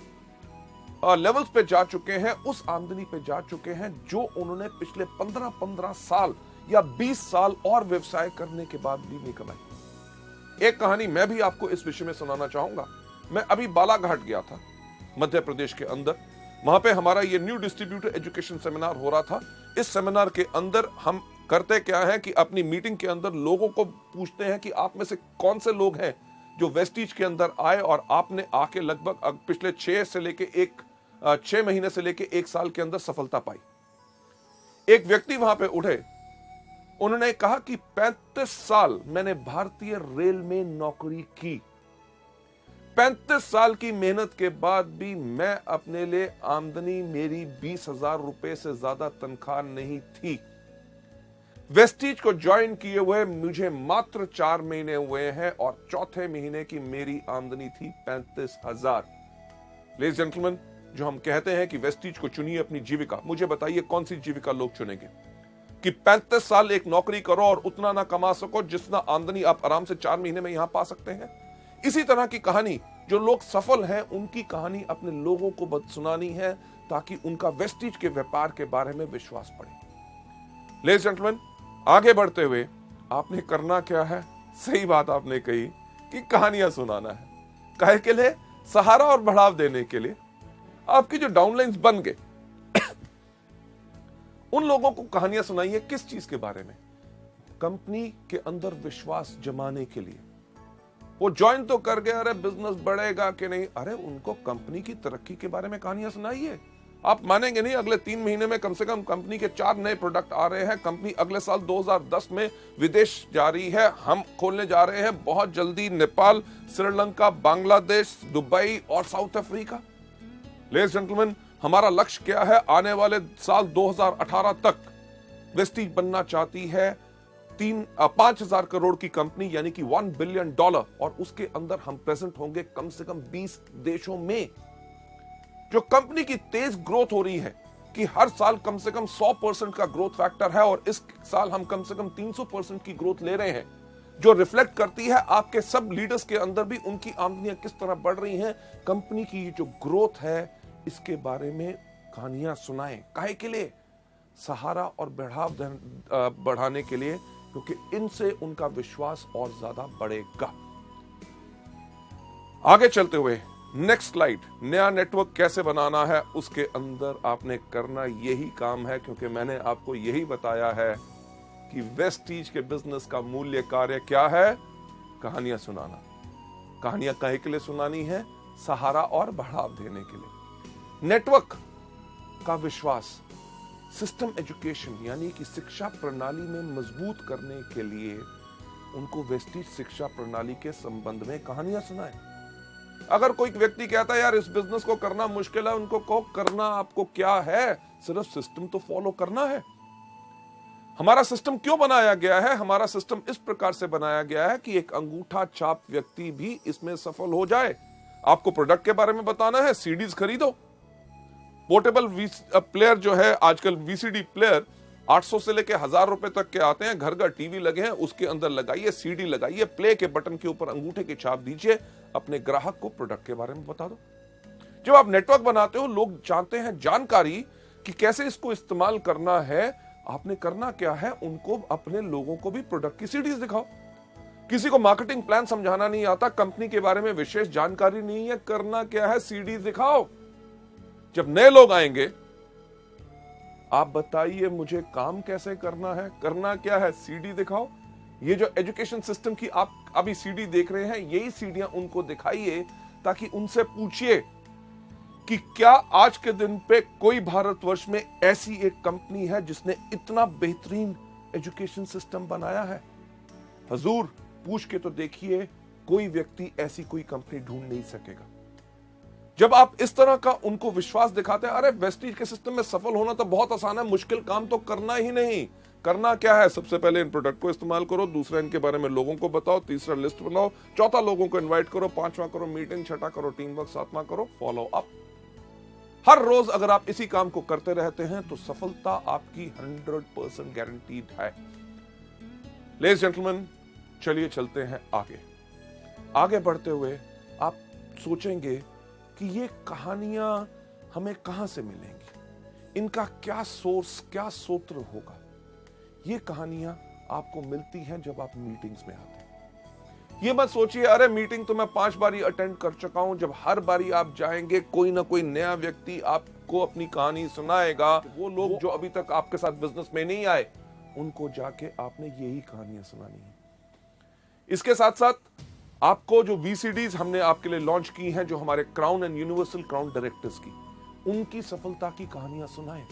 लेवल्स पे जा चुके हैं, उस आमदनी पे जा चुके हैं जो उन्होंने पिछले 15 साल या 20 साल और व्यवसाय करने के बाद भी नहीं कमाई। एक कहानी मैं भी आपको इस विषय में सुनाना चाहूंगा। मैं अभी बालाघाट गया था, मध्य प्रदेश के अंदर। वहां पे हमारा ये न्यू डिस्ट्रीब्यूटर एजुकेशन सेमिनार हो रहा था। इस सेमिनार के अंदर हम करते क्या है कि अपनी मीटिंग के अंदर लोगों को पूछते हैं कि आप में से कौन से लोग हैं जो वेस्टीज के अंदर आए और आपने आके लगभग पिछले 6 महीने से लेके 1 साल के अंदर सफलता पाई। एक व्यक्ति वहां पे उठे, उन्होंने कहा कि 35 साल मैंने भारतीय रेल में नौकरी की, 35 साल की मेहनत के बाद भी मैं अपने लिए आमदनी मेरी 20,000 रुपए से ज्यादा तनख्वाह नहीं थी। वेस्टीज को ज्वाइन किए हुए मुझे मात्र 4 महीने हुए हैं और चौथे महीने की मेरी आमदनी थी 35,000। लेडीज जेंटलमैन, जो हम कहते हैं कि वेस्टीज को चुनिए अपनी जीविका, मुझे बताइए कौन सी जीविका लोग चुनेंगे? कि 35 साल एक नौकरी करो और उतना ना कमा सको जितना आमदनी आप आराम से 4 महीने में यहां पा सकते हैं। इसी तरह की कहानी जो लोग सफल हैं, उनकी कहानी अपने लोगों को सुनानी है ताकि उनका वेस्टीज के व्यापार के बारे में विश्वास बढ़े। लेडीज जेंटलमैन, आगे बढ़ते हुए आपने करना क्या है? सही बात आपने कही कि कहानियां सुनाना है। काहे के लिए? सहारा और बढ़ाव देने के लिए आपकी जो डाउनलाइंस बन गए उन लोगों को कहानियां सुनाइए। किस चीज के बारे में? कंपनी के अंदर विश्वास जमाने के लिए। वो ज्वाइन तो कर गए, अरे बिजनेस बढ़ेगा कि नहीं, अरे उनको कंपनी की तरक्की के बारे में कहानियां सुनाइए। आप मानेंगे नहीं, अगले 3 महीने में कम से कम कंपनी के 4 नए प्रोडक्ट आ रहे हैं। कंपनी अगले साल 2010 में विदेश जा रही है। हम खोलने जा रहे हैं बहुत जल्दी नेपाल, श्रीलंका, बांग्लादेश, दुबई और साउथ अफ्रीका। लेडीज जेंटलमैन, हमारा लक्ष्य क्या है? आने वाले साल 2018 तक वेस्टीज बनना चाहती है 5,000 करोड़ की कंपनी, यानी कि $1 बिलियन, और उसके अंदर हम प्रेजेंट होंगे कम से कम 20 देशों में। जो कंपनी की तेज ग्रोथ हो रही है कि हर साल कम से कम 100% का ग्रोथ फैक्टर है, और इस साल हम कम से कम 300% की ग्रोथ ले रहे हैं, जो रिफ्लेक्ट करती है आपके सब लीडर्स के अंदर भी उनकी आमदनियां किस तरह बढ़ रही हैं। कंपनी की जो ग्रोथ है इसके बारे में कहानियां सुनाएं। काहे के लिए? सहारा और बढ़ाव बढ़ाने के लिए, क्योंकि इनसे उनका विश्वास और ज्यादा बढ़ेगा। आगे चलते हुए नेक्स्ट स्लाइड, नया नेटवर्क कैसे बनाना है, उसके अंदर आपने करना यही काम है, क्योंकि मैंने आपको यही बताया है कि वेस्टीज के बिजनेस का मूल्य कार्य क्या है? कहानियां सुनाना। कहानियां काहे के लिए सुनानी है? सहारा और बढ़ाव देने के लिए। नेटवर्क का विश्वास, सिस्टम एजुकेशन यानी कि शिक्षा प्रणाली में मजबूत करने के लिए उनको वेस्टीज शिक्षा प्रणाली के संबंध में कहानियां सुनाएं। अगर कोई व्यक्ति कहता है यार इस बिजनेस को करना मुश्किल है, उनको कहो करना आपको क्या है, सिर्फ सिस्टम तो फॉलो करना है। हमारा सिस्टम क्यों बनाया गया है? हमारा सिस्टम इस प्रकार से बनाया गया है कि एक अंगूठा छाप व्यक्ति भी इसमें सफल हो जाए। आपको प्रोडक्ट के बारे में बताना है, सीडीज खरीदो। पोर्टेबल प्लेयर जो है आजकल, वीसीडी प्लेयर 800 से लेके 1000 रुपए तक के आते हैं। घर घर टीवी लगे हैं, उसके अंदर लगाइए, सीडी लगाइए, प्ले के बटन के ऊपर अंगूठे की छाप दीजिए, अपने ग्राहक को प्रोडक्ट के बारे में बता दो। जब आप नेटवर्क बनाते हो, लोग चाहते हैं जानकारी कि कैसे इसको इस्तेमाल करना है। आपने करना क्या है? उनको, अपने लोगों को भी प्रोडक्ट की सीडीज दिखाओ। किसी को मार्केटिंग प्लान समझाना नहीं आता, कंपनी के बारे में विशेष जानकारी नहीं है, करना क्या है? सीडीज दिखाओ। जब नए लोग आएंगे, आप बताइए मुझे काम कैसे करना है, करना क्या है? सीडी दिखाओ। ये जो एजुकेशन सिस्टम की आप अभी सीडी देख रहे हैं, यही सीडियां उनको दिखाइए, ताकि उनसे पूछिए कि क्या आज के दिन पे कोई भारतवर्ष में ऐसी एक कंपनी है जिसने इतना बेहतरीन एजुकेशन सिस्टम बनाया है? हजूर, पूछ के तो देखिए, कोई व्यक्ति ऐसी कोई कंपनी ढूंढ नहीं सकेगा। जब आप इस तरह का उनको विश्वास दिखाते हैं, अरे वेस्टीज के सिस्टम में सफल होना तो बहुत आसान है, मुश्किल काम तो करना ही नहीं। करना क्या है? सबसे पहले इन प्रोडक्ट को इस्तेमाल करो, दूसरा इनके बारे में लोगों को बताओ, तीसरा लिस्ट बनाओ, चौथा लोगों को इनवाइट करो, पांचवा करो मीटिंग, छठा करो टीम वर्क, सातवां करो फॉलो अप। हर रोज अगर आप इसी काम को करते रहते हैं तो सफलता आपकी 100% गारंटीड है। लेडीज जेंटलमैन, चलिए चलते हैं आगे। आगे बढ़ते हुए आप सोचेंगे कि ये कहानियां हमें कहां से मिलेंगी, इनका क्या सोर्स, क्या सूत्र होगा। ये कहानियां आपको मिलती हैं जब आप मीटिंग्स में आते हैं। ये मत सोचिए अरे मीटिंग तो मैं 5 बारी अटेंड कर चुका हूं। जब हर बारी आप जाएंगे, कोई ना कोई नया व्यक्ति आपको अपनी कहानी सुनाएगा। वो लोग जो अभी तक आपके साथ बिजनेस में नहीं आए, उनको जाके आपने यही कहानियां सुनानी है। इसके साथ साथ आपको जो वीसीडीज हमने आपके लिए लॉन्च की हैं, जो हमारे crown and universal crown directors की, उनकी सफलता की कहानियां सुनाएं।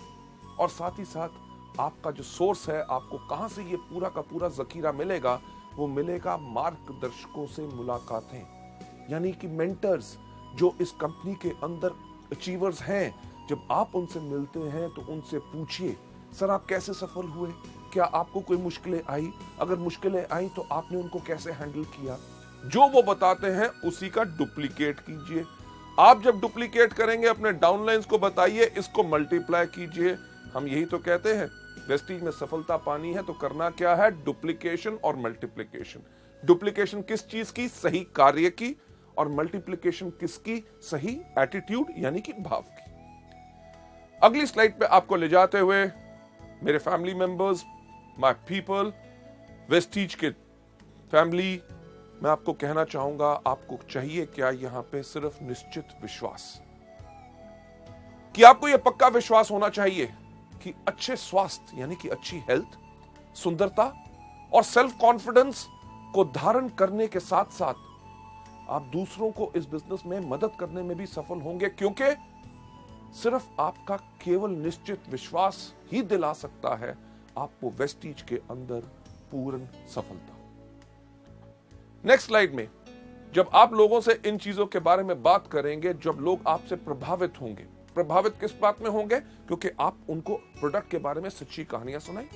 और साथ ही साथ आपका जो सोर्स है, आपको कहां से ये पूरा का पूरा जखीरा मिलेगा, वो मिलेगा मार्गदर्शकों से मुलाकातें, यानी कि मेंटर्स जो इस कंपनी के अंदर अचीवर्स हैं। जब आप उनसे मिलते हैं तो उनसे पूछिए, सर आप कैसे सफल हुए, क्या आपको कोई मुश्किलें आई, अगर मुश्किलें आई तो आपने उनको कैसे हैंडल किया। जो वो बताते हैं उसी का डुप्लीकेट कीजिए। आप जब डुप्लीकेट करेंगे, अपने डाउनलाइंस को बताइए, इसको मल्टीप्लाई कीजिए। हम यही तो कहते हैं, वेस्टीज में सफलता पानी है तो करना क्या है? डुप्लीकेशन और मल्टीप्लीकेशन। डुप्लीकेशन किस चीज की? सही कार्य की। और मल्टीप्लीकेशन किसकी? सही एटीट्यूड यानी कि भाव की। अगली स्लाइड पे आपको ले जाते हुए, मेरे family members, my people, Vestige के फैमिली, मैं आपको कहना चाहूंगा, आपको चाहिए क्या यहां पे? सिर्फ निश्चित विश्वास, कि आपको यह पक्का विश्वास होना चाहिए कि अच्छे स्वास्थ्य यानी कि अच्छी हेल्थ, सुंदरता और सेल्फ कॉन्फिडेंस को धारण करने के साथ साथ आप दूसरों को इस बिजनेस में मदद करने में भी सफल होंगे, क्योंकि सिर्फ आपका केवल निश्चित विश्वास ही दिला सकता है आपको वेस्टीज के अंदर पूर्ण सफलता। नेक्स्ट स्लाइड में जब आप लोगों से इन चीजों के बारे में बात करेंगे, जब लोग आपसे प्रभावित होंगे, प्रभावित किस बात में होंगे? क्योंकि आप उनको प्रोडक्ट के बारे में सच्ची कहानियां सुनाई।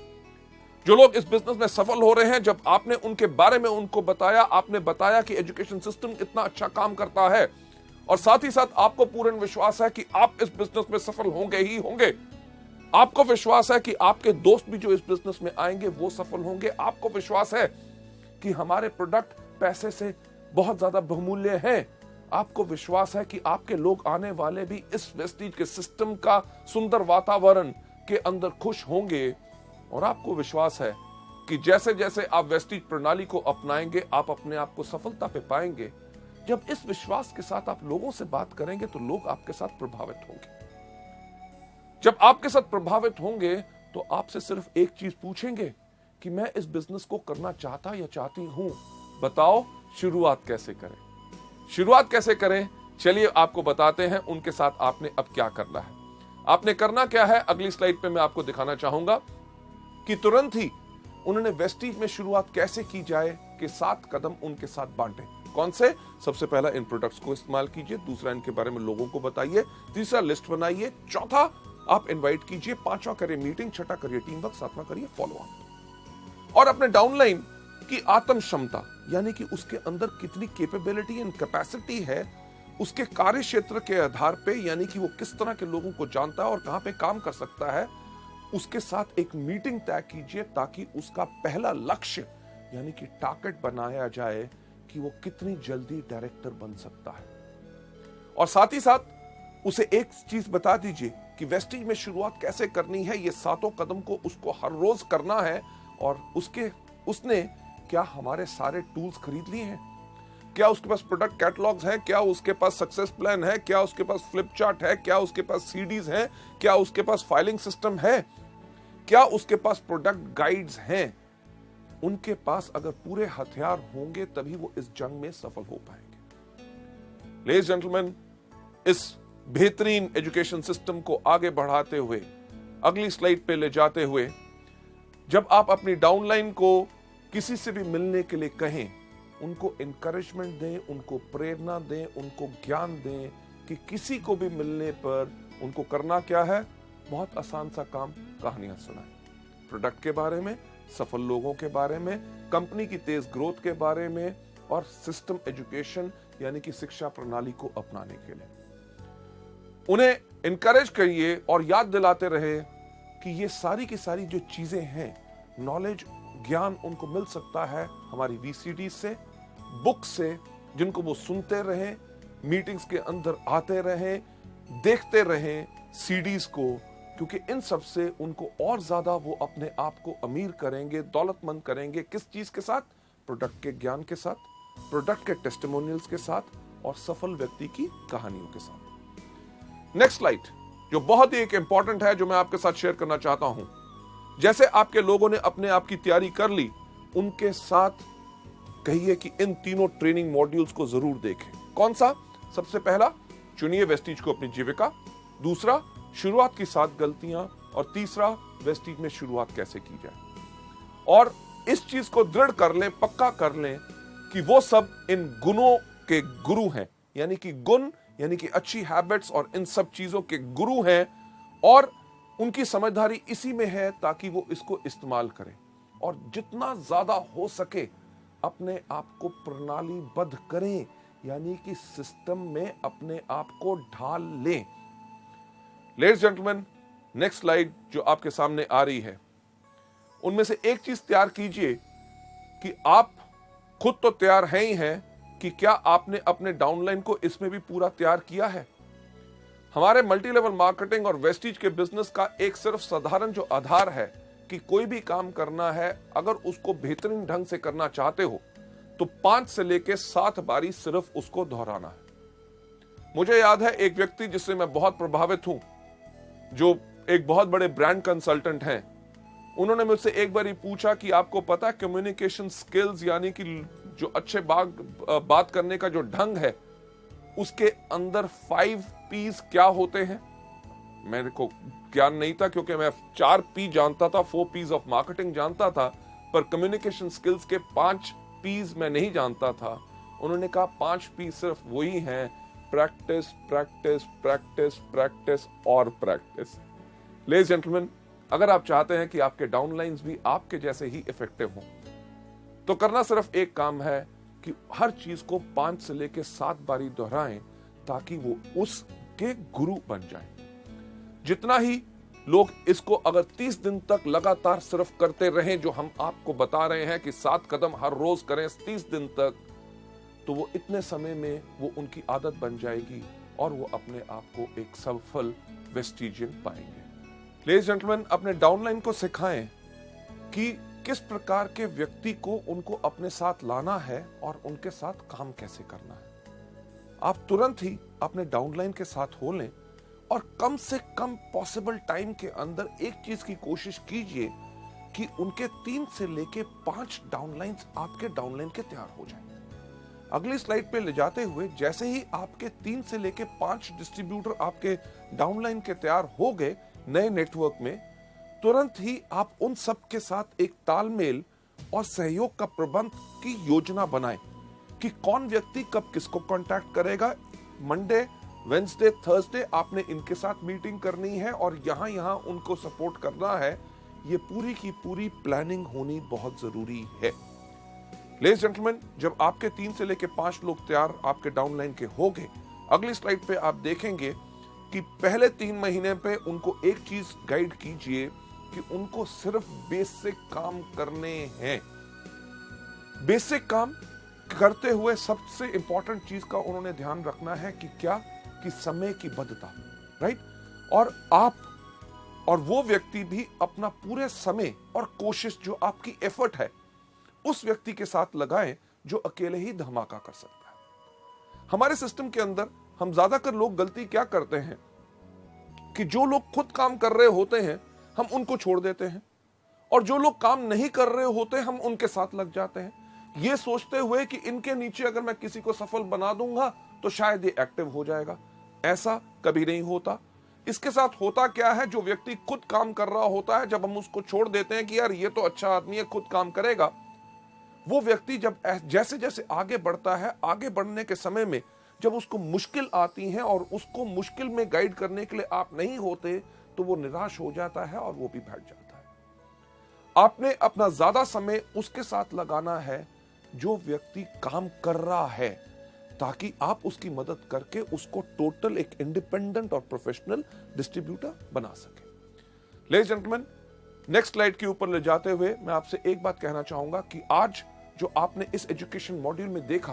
जो लोग इस बिजनेस में सफल हो रहे हैं, जब आपने उनके बारे में उनको बताया, आपने बताया कि एजुकेशन सिस्टम इतना अच्छा काम करता है और साथ ही साथ आपको पूर्ण विश्वास है कि आप इस बिजनेस में सफल होंगे ही होंगे। आपको विश्वास है कि आपके दोस्त भी जो इस बिजनेस में आएंगे वो सफल होंगे। आपको विश्वास है कि हमारे प्रोडक्ट पैसे से बहुत ज्यादा बहुमूल्य हैं। आपको विश्वास है कि आपके लोग आने वाले भी इस वेस्टीज के सिस्टम का सुंदर वातावरण के अंदर खुश होंगे। और आपको विश्वास है कि जैसे जैसे आप वेस्टीज प्रणाली को अपनाएंगे, आप अपने आप को सफलता पे पाएंगे। जब इस विश्वास के साथ आप लोगों से बात करेंगे तो लोग आपके साथ प्रभावित होंगे। जब आपके साथ प्रभावित होंगे तो आपसे सिर्फ एक चीज पूछेंगे कि मैं इस बिजनेस को करना चाहता या चाहती हूं, बताओ शुरुआत कैसे करें? शुरुआत कैसे करें? चलिए आपको बताते हैं उनके साथ आपने अब क्या करना है। आपने करना क्या है, अगली स्लाइड पे मैं आपको दिखाना चाहूंगा कि तुरंत ही उन्होंने वेस्टीज में शुरुआत कैसे की जाए के 7 कदम उनके साथ बांटे। कौन से? सबसे पहला, इन प्रोडक्ट्स को इस्तेमाल कीजिए। दूसरा, इनके बारे में लोगों को बताइए। तीसरा, लिस्ट बनाइए। चौथा, आप इनवाइट कीजिए। पांचवा, करिए मीटिंग। छठा, करिए टीम वर्क। सातवां, करिए फॉलो अप। और अपने डाउनलाइन की आत्म क्षमता यानी कि उसके अंदर कितनी कैपेबिलिटी एंड कैपेसिटी है, उसके कार्य क्षेत्र के आधार पे, यानी कि वो किस तरह के लोगों को जानता है और कहां पे काम कर सकता है, उसके साथ एक मीटिंग तय कीजिए ताकि उसका पहला लक्ष्य यानी कि टारगेट बनाया जाए कि वो कितनी जल्दी डायरेक्टर बन सकता है। और साथ ही साथ उसे एक चीज बता दीजिए कि वेस्टीज में शुरुआत कैसे करनी है। ये 7 कदम को उसको हर रोज करना है। और उसने क्या हमारे सारे टूल्स खरीद लिए हैं? क्या उसके पास प्रोडक्ट कैटलॉग्स हैं? क्या उसके पास सक्सेस प्लान है? क्या उसके पास फ्लिप चार्ट है? क्या उसके पास सीडीज हैं? क्या उसके पास फाइलिंग सिस्टम है? क्या उसके पास प्रोडक्ट गाइड्स हैं? उनके पास अगर पूरे हथियार होंगे तभी वो इस जंग में सफल हो पाएंगे। लेडीज जेंटलमैन, इस बेहतरीन एजुकेशन सिस्टम को आगे बढ़ाते हुए, अगली स्लाइड पे ले जाते हुए, जब आप अपनी डाउनलाइन को किसी से भी मिलने के लिए कहें, उनको इंकरेजमेंट दें, उनको प्रेरणा दें, उनको ज्ञान दें कि किसी को भी मिलने पर उनको करना क्या है। बहुत आसान सा काम, कहानियां सुनाएं। प्रोडक्ट के बारे में, सफल लोगों के बारे में, कंपनी की तेज ग्रोथ के बारे में और सिस्टम एजुकेशन यानी कि शिक्षा प्रणाली को अपनाने के लिए उन्हें इनकरेज करिए और याद दिलाते रहे कि ये सारी की सारी जो चीजें हैं, नॉलेज, ज्ञान उनको मिल सकता है हमारी वीसीडी से, बुक से, जिनको वो सुनते रहें, मीटिंग्स के अंदर आते रहें, देखते रहें सीडीज को, क्योंकि इन सब से उनको और ज्यादा वो अपने आप को अमीर करेंगे, दौलतमंद करेंगे। किस चीज के साथ? प्रोडक्ट के ज्ञान के साथ, प्रोडक्ट के टेस्टिमोनियल्स के साथ और सफल व्यक्ति की कहानियों के साथ। नेक्स्ट स्लाइड जो बहुत ही एक इंपॉर्टेंट है, जो मैं आपके साथ शेयर करना चाहता हूं। जैसे आपके लोगों ने अपने आप की तैयारी कर ली, उनके साथ कहिए कि इन तीनों ट्रेनिंग मॉड्यूल्स को जरूर देखें। कौन सा? सबसे पहला, चुनिए वेस्टीज को अपनी जीविका। दूसरा, शुरुआत की 7 गलतियां। और तीसरा, वेस्टीज में शुरुआत कैसे की जाए। और इस चीज को दृढ़ कर लें, पक्का कर लें कि वो सब इन गुणों के गुरु हैं, यानी कि गुण यानी कि अच्छी हैबिट्स और इन सब चीजों के गुरु हैं और उनकी समझदारी इसी में है ताकि वो इसको इस्तेमाल करें और जितना ज्यादा हो सके अपने आप को प्रणालीबद्ध करें, यानी कि सिस्टम में अपने आप को ढाल लें। लेडीज जेंटलमैन, नेक्स्ट स्लाइड जो आपके सामने आ रही है, उनमें से एक चीज तैयार कीजिए कि आप खुद तो तैयार हैं ही हैं कि क्या आपने अपने डाउनलाइन को इसमें भी पूरा तैयार किया है। हमारे मल्टी लेवल मार्केटिंग और वेस्टीज के बिजनेस का एक सिर्फ साधारण जो आधार है कि कोई भी काम करना है, अगर उसको बेहतरीन ढंग से करना चाहते हो तो 5 से लेके 7 बारी सिर्फ उसको दोहराना है। मुझे याद है एक व्यक्ति जिससे मैं बहुत प्रभावित हूं, जो एक बहुत बड़े ब्रांड कंसल्टेंट हैं। उन्होंने मुझसे एक बार ही पूछा कि आपको पता है कम्युनिकेशन स्किल्स यानी कि जो अच्छे बात करने का जो ढंग है, उसके अंदर 5 P's क्या होते हैं? मेरे को ज्ञान नहीं था क्योंकि मैं 4 P जानता था, 4 P's ऑफ मार्केटिंग जानता था, पर कम्युनिकेशन स्किल्स के 5 P's मैं नहीं जानता था। उन्होंने कहा 5 P सिर्फ वही हैं, प्रैक्टिस प्रैक्टिस प्रैक्टिस प्रैक्टिस और प्रैक्टिस। लेडीज जेंटलमैन, अगर आप चाहते हैं कि आपके डाउनलाइंस भी आपके जैसे ही इफेक्टिव हों, तो करना सिर्फ एक काम है कि हर चीज को 5 से लेकर 7 बारी दोहराएं ताकि वो उसके गुरु बन जाएं। जितना ही लोग इसको अगर 30 दिन तक लगातार सिर्फ करते रहें, जो हम आपको बता रहे हैं कि 7 कदम हर रोज करें 30 दिन तक, तो वो इतने समय में वो उनकी आदत बन जाएगी और वो अपने आप को एक सफल वेस्टिजियन पाएंगे। लेडीज जेंटलमैन, अपने डाउनलाइन को सिखाएं कि किस प्रकार के व्यक्ति को उनको अपने साथ लाना है और उनके साथ काम कैसे करना है। आप तुरंत ही अपने डाउनलाइन के साथ हो लें और कम से कम पॉसिबल टाइम के अंदर एक चीज की कोशिश कीजिए कि उनके 3 से लेके 5 डाउनलाइंस आपके डाउनलाइन के तैयार हो जाएं। अगली स्लाइड पे ले जाते हुए, जैसे ही आपके 3 से लेके 5 डिस्ट्रीब्यूटर आपके डाउनलाइन के तैयार हो गए नए नेटवर्क में, तुरंत ही आप उन सब के साथ एक तालमेल और सहयोग का प्रबंध की योजना बनाएं कि कौन व्यक्ति कब किसको कांटेक्ट करेगा। मंडे, वेंसडे, थर्सडे आपने इनके साथ मीटिंग करनी है और यहां उनको सपोर्ट करना है। ये पूरी की पूरी प्लानिंग होनी बहुत जरूरी है। लेडीज जेंटलमैन, जब आपके 3 से लेके 5 लोग तैयार आपके डाउनलाइन के हो गए, अगली स्लाइड पे आप देखेंगे कि पहले 3 महीने पे उनको एक चीज गाइड कीजिए कि उनको सिर्फ बेसिक काम करने हैं। बेसिक काम करते हुए सबसे इंपॉर्टेंट चीज का उन्होंने ध्यान रखना है कि क्या, कि समय की बद्धता, राइट। और आप और वो व्यक्ति भी अपना पूरे समय और कोशिश, जो आपकी एफर्ट है, उस व्यक्ति के साथ लगाएं जो अकेले ही धमाका कर सकता है। हमारे सिस्टम के अंदर हम ज्यादातर लोग गलती क्या करते हैं कि जो लोग खुद काम कर रहे होते हैं हम उनको छोड़ देते हैं, और जो लोग काम नहीं कर रहे होते हम उनके साथ लग जाते हैं, ये सोचते हुए कि इनके नीचे अगर मैं किसी को सफल बना दूंगा तो शायद ये एक्टिव हो जाएगा। ऐसा कभी नहीं होता। इसके साथ होता क्या है, जो व्यक्ति खुद काम कर रहा होता है, जब हम उसको छोड़ देते हैं कि यार ये तो अच्छा आदमी है, खुद काम करेगा, वो व्यक्ति जब जैसे जैसे आगे बढ़ता है, आगे बढ़ने के समय में जब उसको मुश्किल आती है और उसको मुश्किल में गाइड करने के लिए आप नहीं होते, तो वो निराश हो जाता है और वो भी बैठ जाता है। आपने अपना ज्यादा समय उसके साथ लगाना है जो व्यक्ति काम कर रहा है, ताकि आप उसकी मदद करके उसको टोटल एक इंडिपेंडेंट और प्रोफेशनल डिस्ट्रीब्यूटर बना सके। लेडीज जेंटलमैन, नेक्स्ट स्लाइड के ऊपर ले जाते हुए मैं आपसे एक बात कहना चाहूंगा कि आज जो आपने इस एजुकेशन मॉड्यूल में देखा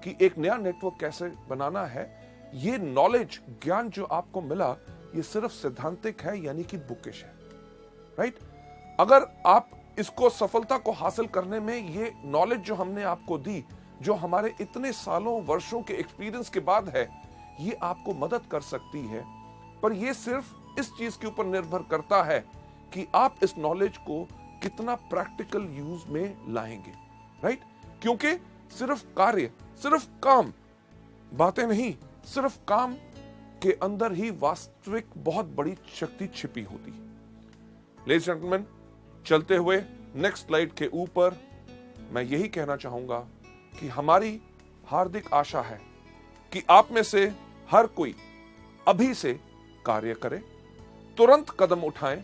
कि एक नया नेटवर्क कैसे बनाना है, ये नॉलेज, ज्ञान जो आपको मिला, ये सिर्फ सिद्धांतिक है, यानी कि बुकिश है, राइट। अगर आप इसको सफलता को हासिल करने में, ये नॉलेज जो हमने आपको दी, जो हमारे इतने सालों वर्षों के एक्सपीरियंस के बाद है, ये आपको मदद कर सकती है, पर ये सिर्फ इस चीज के ऊपर निर्भर करता है कि आप इस नॉलेज को कितना प्रैक्टिकल यूज में लाएंगे, राइट। क्योंकि सिर्फ कार्य, सिर्फ काम, बातें नहीं, सिर्फ काम के अंदर ही वास्तविक बहुत बड़ी शक्ति छिपी होती है। लेडीज एंड जेंटलमैन, चलते हुए नेक्स्ट स्लाइड के ऊपर मैं यही कहना चाहूंगा कि हमारी हार्दिक आशा है कि आप में से हर कोई अभी से कार्य करे, तुरंत कदम उठाएं,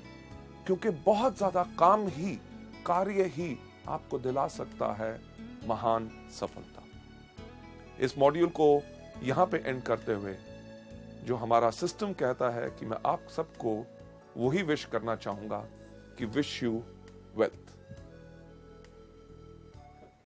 क्योंकि बहुत ज्यादा काम ही, कार्य ही आपको दिला सकता है महान सफलता। इस मॉड्यूल को यहां पे एंड करते हुए जो हमारा सिस्टम कहता है कि मैं आप सबको वही विश करना चाहूंगा कि विश यू वेल्थ।